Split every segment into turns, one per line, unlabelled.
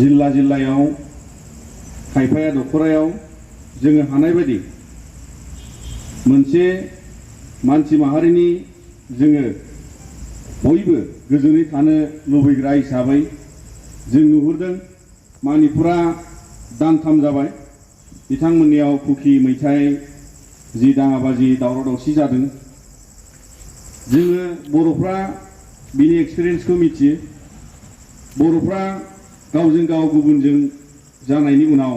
जिल्लायाव खायफाया दखरायाव जोङो हानाय बायदि मोनसे मानसि माहारिनि जोङो बयबो गोजोनै थानो लुबैग्रा हिसाबै जों नुहुरदों मणिपुरा दानथाम जाबाय बिथांमोननियाव कुकी मैथाइ जि दाङाबाजि दावराव दावसि जादों। जोङो बर'फ्रा बिनि एक्सपिरियेन्सखौ मिथियो। बर'फ्रा गावजों गाव गुबुनजों जानायनि उनाव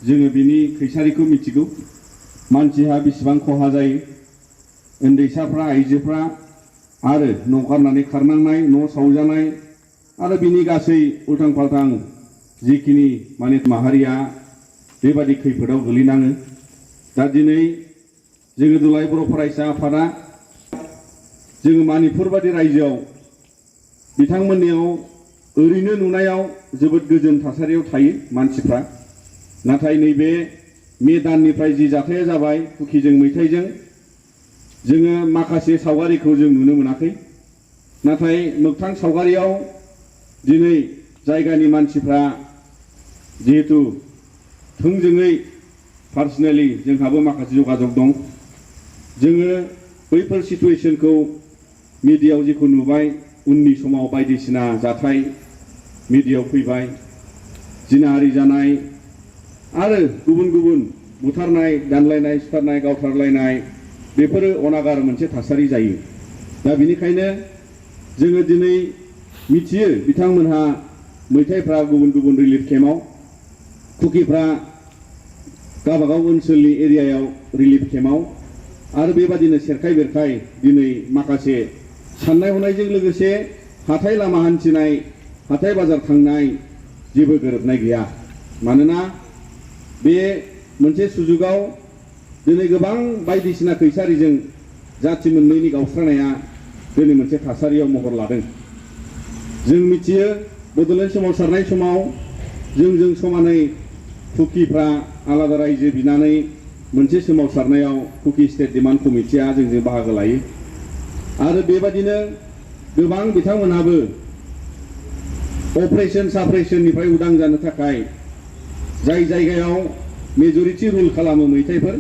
जोङो बिनि खैसारिखौ मिथिगौ। मानसिहा बेसेबां खहा जायो, उन्दैसाफ्रा आइजोफ्रा आरो न' गारनानै खारनांनाय, न' सावजानाय आरो बिनि गासै उल्थां फाल्थां जिखिनि माहारिया बेबादि खैफोदाव गोलैनाङो। दा दिनै जोङो दुलाराय बर' फरायसा आफादा जोङो मणिपुर बादि रायजोआव बिथांमोननियाव ओरैनो नुनायाव जोबोद गोजोन थासारियाव थायो मानसिफ्रा, नाथाय नैबे मे दाननिफ्राय जि जाथाया जाबाय कुकीजों मैथाइजों जोङो माखासे सावगारिखौ जों नुनो मोनाखै। नाथाय मोगथां सावगारियाव दिनै जायगानि मानसिफ्रा जिहेतु थोंजोङै पार्सनेलि जोंहाबो माखासे जगाजग दं, जोङो बैफोर सिचुएशनखौ मिडियायाव जेखौ नुबाय, उननि समाव बायदिसिना जाथाय मिडियायाव फैबाय, जिनाहारि जानाय आरो गुबुन गुबुन बुथारनाय, दानलायनाय, सुथारनाय, गावथारलायनाय बेफोरो अनागार मोनसे थासारि जायो। दा बेनिखायनो जोङो दिनै मिथियो बिथांमोनहा मैथाइफ्रा गुबुन गुबुन रिलिफ केम्पआव, कुकीफ्रा गावबागाव ओनसोलनि एरियायाव रिलिफ केम्पआव आरो बेबादिनो सेरखाय बेरखाय दिनै माखासे साननाय हनायजों लोगोसे हाथाय लामा हान्थिनाय, हाथाय बाजार थांनाय जेबो गोरोबनाय गैया। मानोना बे मोनसे सुजुगाव दिनै गोबां बायदिसिना खैसारिजों जाथि मोननैनि गावस्रानाया दिनै मोनसे थासारियाव महर लादों। जों मिथियो बड'लेण्ड सोमावसारनाय समाव जोंजों समानै कुकीफ्रा आलादा रायजो बिनानै मोनसे सोमावसारनायाव कुकी स्टेट डिमान्ड कमिटिया जोंजों बाहागो लायो आरो बेबादिनो गोबां बिथांमोनहाबो अपारेशन सापरेशननिफ्राय उदां जानो थाखाय जाय जायगायाव मेजरिटी रुल खालामो मैथाइफोर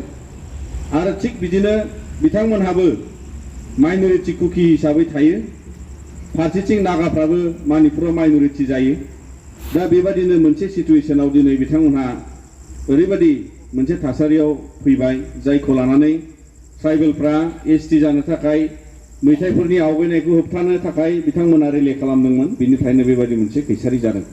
आरो थिग बिदिनो बिथांमोनहाबो माइनरिटी कुकी हिसाबै थायो, फारसेथिं नागाफ्राबो मणिपुराव माइनरिटी जायो। दा बेबादिनो मोनसे सिचुएशनाव दिनै बिथांमोनहा ओरैबादि मोनसे थासारियाव फैबाय जायखौ लानानै ट्राइबेलफ्रा एसटी जानो थाखाय मैथाइफोरनि आवगायनायखौ होबथानो थाखाय बिथांमोना रिले खालामदोंमोन, बेनिफ्रायनो बेबादि मोनसे खैसारि जादों।